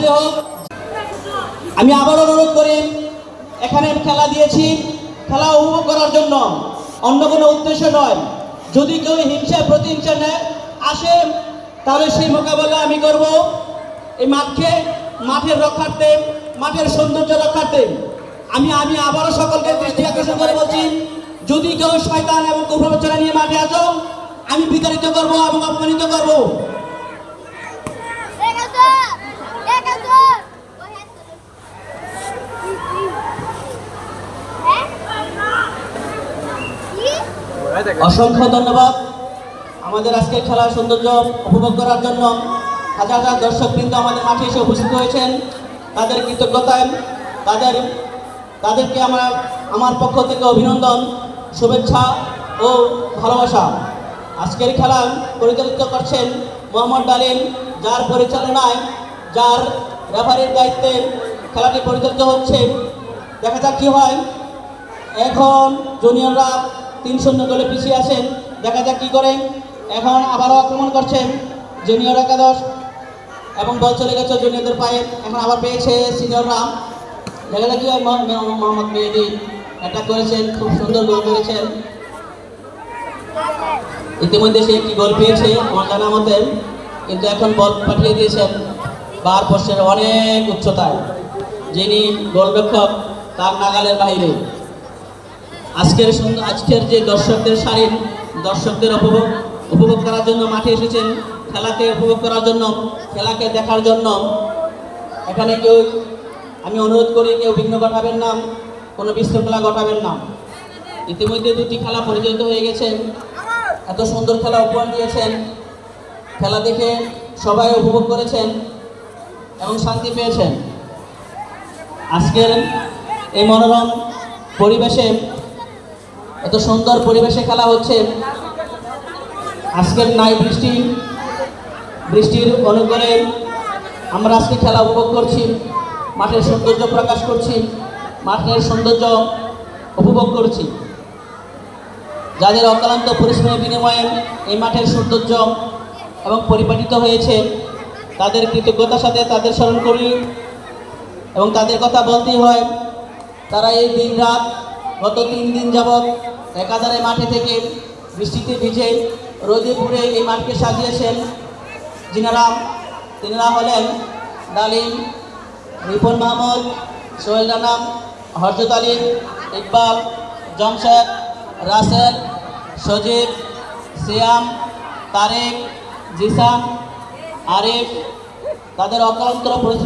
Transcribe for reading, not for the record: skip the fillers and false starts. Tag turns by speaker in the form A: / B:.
A: সৃষ্টি হোক। আমি আবারও অনুরোধ করি, এখানে খেলা দিয়েছি খেলা উপভোগ করার জন্য, অন্য কোনো উদ্দেশ্য নয়। যদি কেউ হিংসা প্রতিহিংসা নেয় আসে, তাহলে সেই মোকাবেলা আমি করব এই মাঠের রক্ষার্থে, মাঠের সৌন্দর্য রক্ষার্থে। আমি আবারও সকলকে দৃষ্টি আকর্ষণ করে বলছি, যদি কেউ শয়তান এবং কুপ্রবচনা নিয়ে মাঠে আসো, আমি বিতাড়িত করব এবং অপমানিত করব। অসংখ্য ধন্যবাদ আমাদের আজকের খেলার সৌন্দর্য উপভোগ করার জন্য। হাজার হাজার দর্শকবৃন্দ আমাদের মাঠে এসে উপস্থিত হয়েছেন, তাদের কৃতজ্ঞতায় তাদেরকে আমার পক্ষ থেকে অভিনন্দন, শুভেচ্ছা ও ভালোবাসা। আজকের খেলা পরিচালিত করছেন মোহাম্মদ ডালিম, যার পরিচালনায়, যার রেফারির দায়িত্বে খেলাটি পরিচালিত হচ্ছে। দেখা যাক কি হয়। এখন জুনিয়ররা 3-0 গোলে পিছিয়ে আছেন, দেখা যাক কি করেন। এখন আবারও আক্রমণ করছেন জুনিয়র একাদশ এবং বল চলে গেছে জুনিয়রদের পায়ে। এখন আবার পেয়েছে সিনিয়ররা, দেখা যাক কি হয়। মোহাম্মদ মেহেদি অ্যাটাক করেছেন, খুব সুন্দর গোল করেছেন। ইতিমধ্যে সে একটি গোল পেয়েছে আমার জানা মতে, কিন্তু এখন বল পাঠিয়ে দিয়েছেন বার পোস্টের অনেক উচ্চতায়, যিনি গোলরক্ষক তার নাগালের বাইরে। আজকের যে দর্শকদের সারির দর্শকদের উপভোগ করার জন্য মাঠে এসেছেন, খেলাকে উপভোগ করার জন্য, খেলাকে দেখার জন্য। এখানে আমি অনুরোধ করি, কেউ বিঘ্ন ঘটাবেন না, কোনো বিশৃঙ্খলা ঘটাবেন না। ইতিমধ্যে 2টি খেলা পরিচালিত হয়ে গেছে। এত সুন্দর খেলা উপহার দিয়েছেন, খেলা দেখে সবাই উপভোগ করেছেন এবং শান্তি পেয়েছেন। আজকের এই মনোরম পরিবেশে, এত সুন্দর পরিবেশে খেলা হচ্ছে। আজকের নাই বৃষ্টির অনুকূলে আমরা আজকে খেলা উপভোগ করছি, মাঠের সৌন্দর্য প্রকাশ করছি, মাঠের সৌন্দর্য উপভোগ করছি। যাদের অক্লান্ত পরিশ্রমের বিনিময়ে এই মাঠের সৌন্দর্য এবং পরিপাটিত হয়েছে, তাদের কৃতজ্ঞতার সাথে তাদের স্মরণ করি এবং তাদের কথা বলতেই হয়। তারা এই দিন রাত গত 3 দিন যাবৎ একাধারে মাঠে থেকে বৃষ্টিতে ভিজে রোদে পুড়ে এই মাঠকে সাজিয়েছেন। তিনারা হলেন ডালিম, রিপন মাহমুদ, সোহেল রানা, হরজত আলী, ইকবাল, জমশেদ, রাসেল, সজীব, সিয়াম, তারেক, জিসান, আরিফ। তাদের অক্লান্ত পরিশ্রম